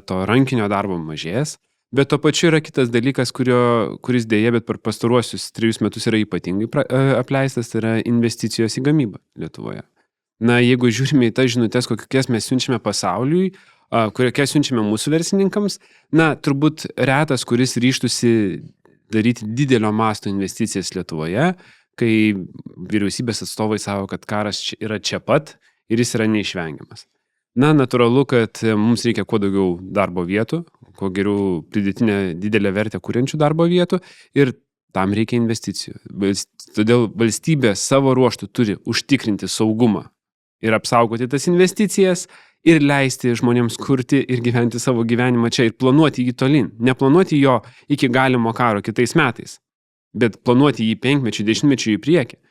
to rankinio darbo mažės. Bet to pačiu yra kitas dalykas, kuris dėja, bet per pastaruosius 3 metus yra ypatingai apleistas, tai yra investicijos į gamybą Lietuvoje. Jeigu žiūrime į tas žinutes, kokias mes siunčiame pasauliui, kokias siunčiame mūsų verslininkams, turbūt retas, kuris ryžtųsi daryti didelio masto investicijas Lietuvoje, kai vyriausybės atstovai sako, kad karas yra čia pat ir jis yra neišvengiamas. Natūralu, kad mums reikia kuo daugiau darbo vietų, kuo geriau pridėtinę didelę vertę kuriančių darbo vietų ir tam reikia investicijų. Todėl valstybė savo ruožtų turi užtikrinti saugumą ir apsaugoti tas investicijas ir leisti žmonėms kurti ir gyventi savo gyvenimą čia ir planuoti jį tolyn. Neplanuoti jo iki galimo karo kitais metais, bet planuoti jį 5-mečių, 10-mečių į priekį.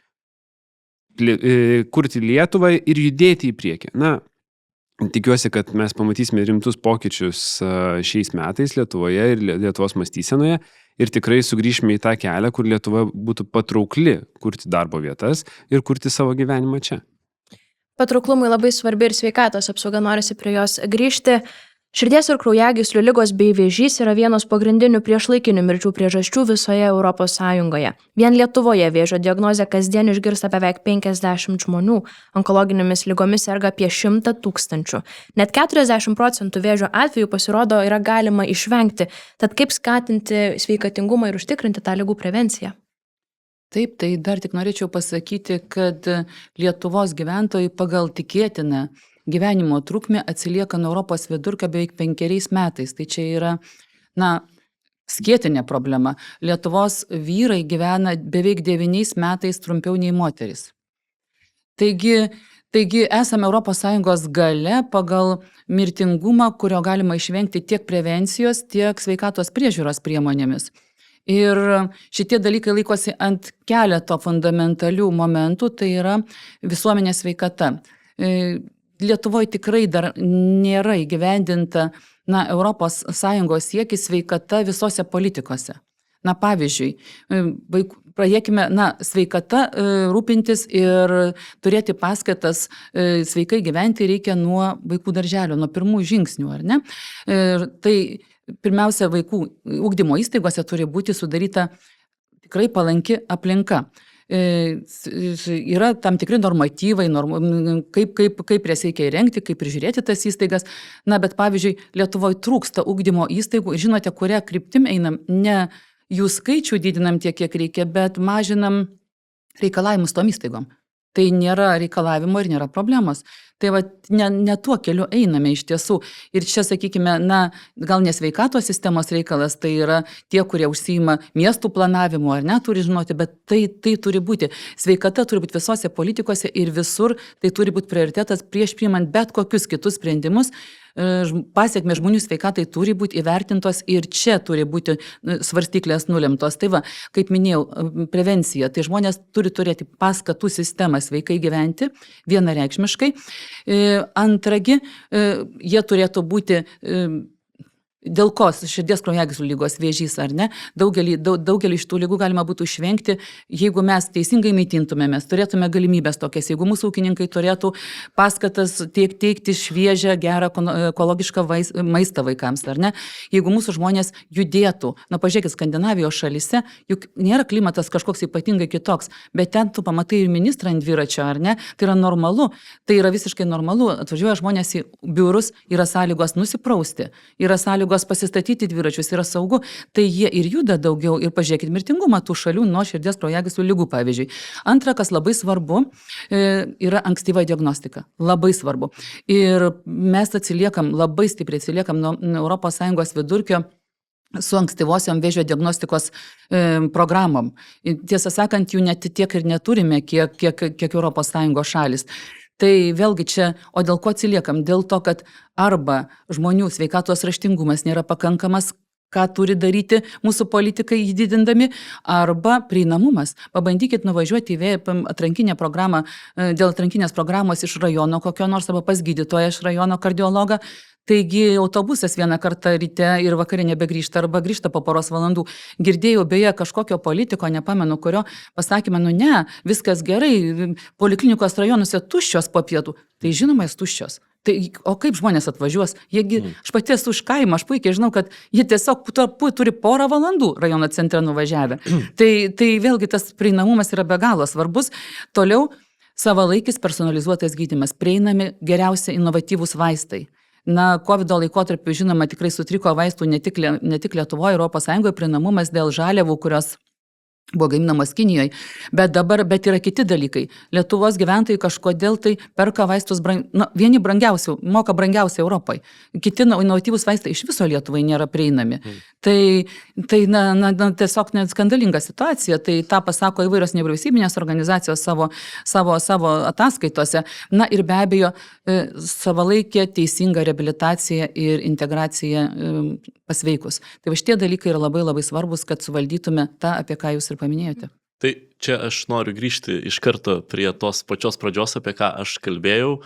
Kurti Lietuvą ir judėti į priekį. Tikiuosi, kad mes pamatysime rimtus pokyčius šiais metais Lietuvoje ir Lietuvos mąstysenoje ir tikrai sugrįšime į tą kelią, kur Lietuva būtų patraukli kurti darbo vietas ir kurti savo gyvenimą čia. Patrauklumui labai svarbi ir sveikatos apsauga, norisi prie jos grįžti. Širdies ir kraujagyslių ligos bei vėžys yra vienos pagrindinių priešlaikinių mirčių priežasčių visoje Europos Sąjungoje. Vien Lietuvoje vėžio diagnozę kasdien išgirsta beveik 50 žmonių, onkologinėmis ligomis serga apie 100 000. Net 40% vėžio atvejų pasirodo yra galima išvengti, tad kaip skatinti sveikatingumą ir užtikrinti tą ligų prevenciją? Taip, tai dar tik norėčiau pasakyti, kad Lietuvos gyventojai pagal tikėtiną gyvenimo trukmę atsilieka nuo Europos vidurkio beveik 5 metais. Tai čia yra, skėtinė problema. Lietuvos vyrai gyvena beveik 9 metais trumpiau nei moteris. Taigi esame ES gale pagal mirtingumą, kurio galima išvengti tiek prevencijos, tiek sveikatos priežiūros priemonėmis. Ir šitie dalykai laikosi ant keleto fundamentalių momentų, tai yra visuomenės sveikata. Lietuvoje tikrai dar nėra įgyvendinta ES siekis sveikata visose politikose. Pavyzdžiui, pradėkime sveikata rūpintis ir turėti paskatas sveikai gyventi reikia nuo vaikų darželio, nuo pirmų žingsnių, ar ne? Ir tai pirmiausia, vaikų ugdymo įstaigose turi būti sudaryta tikrai palanki aplinka. Yra tam tikri normatyvai, kaip jas reikia įrengti, kaip prižiūrėti tas įstaigas. Bet pavyzdžiui, Lietuvoje trūksta ugdymo įstaigų. Žinote, kuria kryptim einam? Ne jų skaičių didinam tiek, kiek reikia, bet mažinam reikalavimus tom įstaigom. Tai nėra reikalavimo ir nėra problemos. Tai ne tuo keliu einame iš tiesų. Ir čia, sakykime, gal ne sveikatos sistemos reikalas, tai yra tie, kurie užsiima miestų planavimu, ar ne, turi žinoti, bet tai turi būti. Sveikata turi būti visose politikose ir visur tai turi būti prioritetas prieš priimant bet kokius kitus sprendimus. Pasiekmės žmonių sveikatai turi būti įvertintos ir čia turi būti svarstyklės nulemtos. Tai kaip minėjau, prevencija. Tai žmonės turi turėti paskatų sistemą sveikai gyventi vienareikšmiškai. Antragi, jie turėtų būti dėl ko širdies kraujagyslių lygos vėžys, ar ne? Daugelį iš tų ligų galima būtų išvengti, jeigu mes teisingai maitintumėmės, turėtume galimybės tokias, jeigu mūsų ūkininkai turėtų paskatas teikti šviežią, gerą, ekologišką maistą vaikams, ar ne? Jeigu mūsų žmonės judėtų, pažiūrėkit, Skandinavijos šalyse, juk nėra klimatas kažkoks ypatingai kitoks, bet ten tu pamatai ir ministrą ant dviračio, ar ne? Tai yra normalu, tai yra visiškai normalu. Atvažiuoja žmonės į biurus, yra sąlygos nusiprausti, yra sąlygos pasistatyti dviračius, yra saugu, tai jie ir juda daugiau ir pažiūrėkit mirtingumą tų šalių nuo širdies kraujagyslių ligų, pavyzdžiui. Antra, kas labai svarbu, yra ankstyva diagnostika. Labai svarbu. Ir mes labai stipriai atsiliekam nuo ES vidurkio su ankstyvosiom vėžio diagnostikos programom. Tiesą sakant, jų net tiek ir neturime, kiek ES šalis. Tai vėlgi čia, o dėl ko atsiliekam? Dėl to, kad arba žmonių sveikatos raštingumas nėra pakankamas, ką turi daryti mūsų politikai jį didindami, arba prieinamumas. Pabandykit nuvažiuoti į atrankinę programą, dėl atrankinės programos iš rajono kokio nors, arba pas gydytoją iš rajono kardiologą. Taigi autobusas vieną kartą ryte ir vakarė nebegrįžta arba grįžta po poros valandų. Girdėjau beje kažkokio politiko, nepamenu kurio, pasakymą, ne, viskas gerai, poliklinikos rajonuose tuščios po pietų. Tai žinoma, jis tuščios. Tai, o kaip žmonės atvažiuos? Aš pati esu iš kaimo, aš puikiai žinau, kad jie tiesiog turi porą valandų rajono centre nuvažiavę. Tai vėlgi tas prieinamumas yra be galo svarbus. Toliau savalaikis personalizuotas gydymas, prieinami geriausia inovatyvūs vaistai. COVID laikotarpiu, žinoma, tikrai sutriko vaistų ne tik Lietuvoje, ES prieinamumas dėl žaliavų, kurios buvo gaminamas Kinijoje, bet yra kiti dalykai. Lietuvos gyventojai kažkodėl tai perka vaistus, vieni brangiausių, moka brangiausiai Europai. Kiti inovatyvūs vaistai iš viso Lietuvai nėra prieinami. Tai tiesiog net skandalinga situacija. Tai tą pasako įvairios nevyriausybinės organizacijos savo ataskaitose. Ir be abejo, savalaikė teisinga reabilitacija ir integracija pasveikus. Tai šitie dalykai yra labai labai svarbus, kad suvaldytume tą, apie ką jūs ir paminėjote. Tai čia aš noriu grįžti iš karto prie tos pačios pradžios, apie ką aš kalbėjau.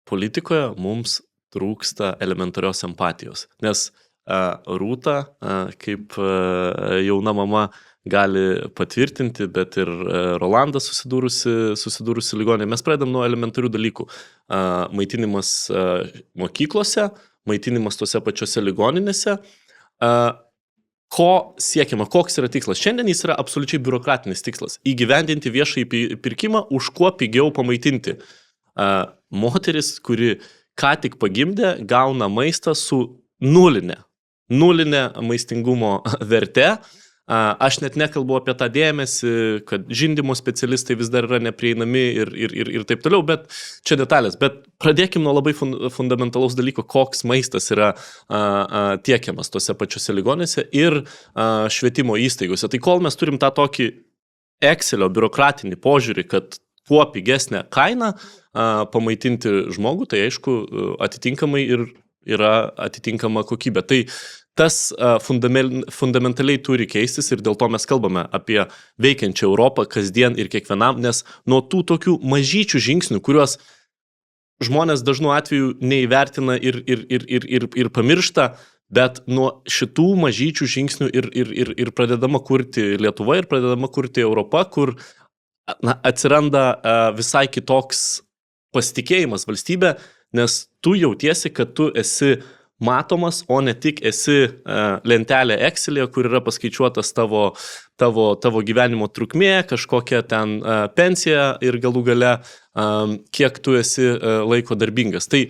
Politikoje mums trūksta elementarios empatijos, nes Rūta, kaip jauna mama, gali patvirtinti, bet ir Rolandas susidūrusi ligoninė. Mes pradedam nuo elementarių dalykų. Maitinimas mokyklose, maitinimas tose pačiose ligoninėse. Ko siekiama, koks yra tikslas? Šiandien jis yra absoliučiai biurokratinis tikslas. Įgyvendinti viešąjį pirkimą, už kuo pigiau pamaitinti. Moteris, kuri ką tik pagimdė, gauna maistą su nulinė maistingumo verte. Aš net nekalbu apie tą dėmesį, kad žindymo specialistai vis dar yra neprieinami ir taip toliau, bet čia detalės. Bet pradėkim nuo labai fundamentalaus dalyko, koks maistas yra tiekiamas tose pačiose ligonėse ir švietimo įstaigose. Tai kol mes turim tą tokį Excelio biurokratinį požiūrį, kad kuo pigesnę kainą pamaitinti žmogų, tai aišku, atitinkamai ir yra atitinkama kokybė. Tai tas fundamentaliai turi keistis ir dėl to mes kalbame apie veikiančią Europą kasdien ir kiekvienam, nes nuo tų tokių mažyčių žingsnių, kuriuos žmonės dažnu atveju neįvertina ir pamiršta, bet nuo šitų mažyčių žingsnių ir pradedama kurti Lietuva ir pradedama kurti Europa, kur atsiranda visai kitoks pasitikėjimas valstybė, nes tu jautiesi, kad tu esi matomas, o ne tik esi lentelė Excel'e, kur yra paskaičiuotas tavo gyvenimo trukmė, kažkokia ten pensija ir galų gale kiek tu esi laiko darbingas. Tai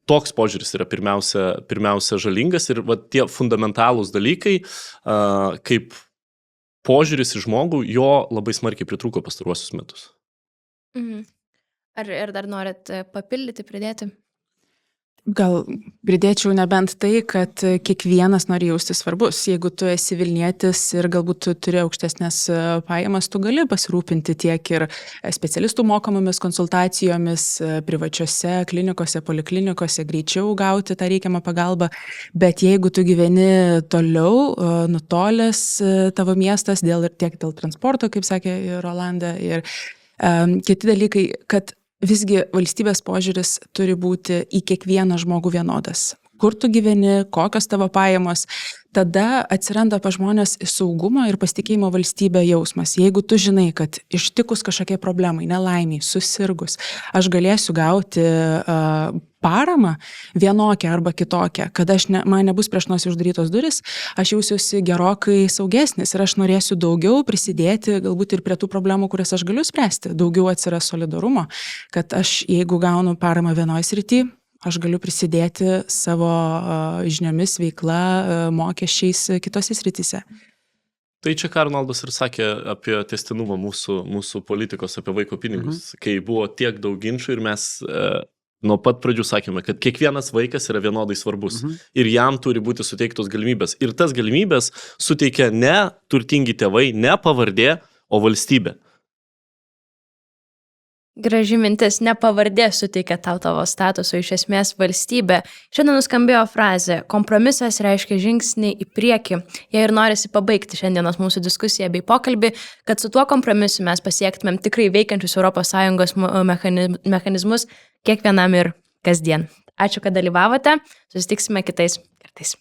toks požiūris yra pirmiausia žalingas ir tie fundamentalūs dalykai, kaip požiūris į žmogų, jo labai smarkiai pritrūko pastaruosius metus. Ar dar norit papildyti, pridėti? Gal pridėčiau nebent tai, kad kiekvienas nori jaustis svarbus. Jeigu tu esi Vilnietis ir galbūt tu turi aukštesnės pajamas, tu gali pasirūpinti tiek ir specialistų mokamomis konsultacijomis privačiose klinikose, poliklinikose, greičiau gauti tą reikiamą pagalbą. Bet jeigu tu gyveni toliau, nutolęs tavo miestas tiek dėl transporto, kaip sakė Rolanda, ir kiti dalykai, kad visgi valstybės požiūris turi būti į kiekvieną žmogų vienodas. Kur tu gyveni, kokios tavo pajamos, tada atsiranda pas žmonės saugumo ir pasitikėjimo valstybė jausmas. Jeigu tu žinai, kad ištikus kažkokie problemai, nelaimiai, susirgus, aš galėsiu gauti paramą vienokią arba kitokią, kad man nebus prieš nosį uždarytos duris, aš jausiuosi gerokai saugesnis ir aš norėsiu daugiau prisidėti galbūt ir prie tų problemų, kurias aš galiu spręsti. Daugiau atsiras solidarumo, kad aš, jeigu gaunu paramą vienoje srityje, aš galiu prisidėti savo žiniomis, veikla, mokesčiais kitose srityse. Tai čia Arnoldas ir sakė apie testinumą mūsų politikos, apie vaiko pinigus, kai buvo tiek daug ginčų ir mes nuo pat pradžių sakėme, kad kiekvienas vaikas yra vienodai svarbus ir jam turi būti suteiktos galimybės. Ir tas galimybės suteikia ne turtingi tėvai, ne pavardė, o valstybė. Graži mintis, ne pavardė suteikia tavo statusą, iš esmės valstybė. Šiandien nuskambėjo frazė, kompromisas reiškia žingsnį į priekį. Jei ir norisi pabaigti šiandienos mūsų diskusiją bei pokalbį, kad su tuo kompromisu mes pasiektumėm tikrai veikiančius ES mechanizmus kiekvienam ir kasdien. Ačiū, kad dalyvavote, susitiksime kitais kartais.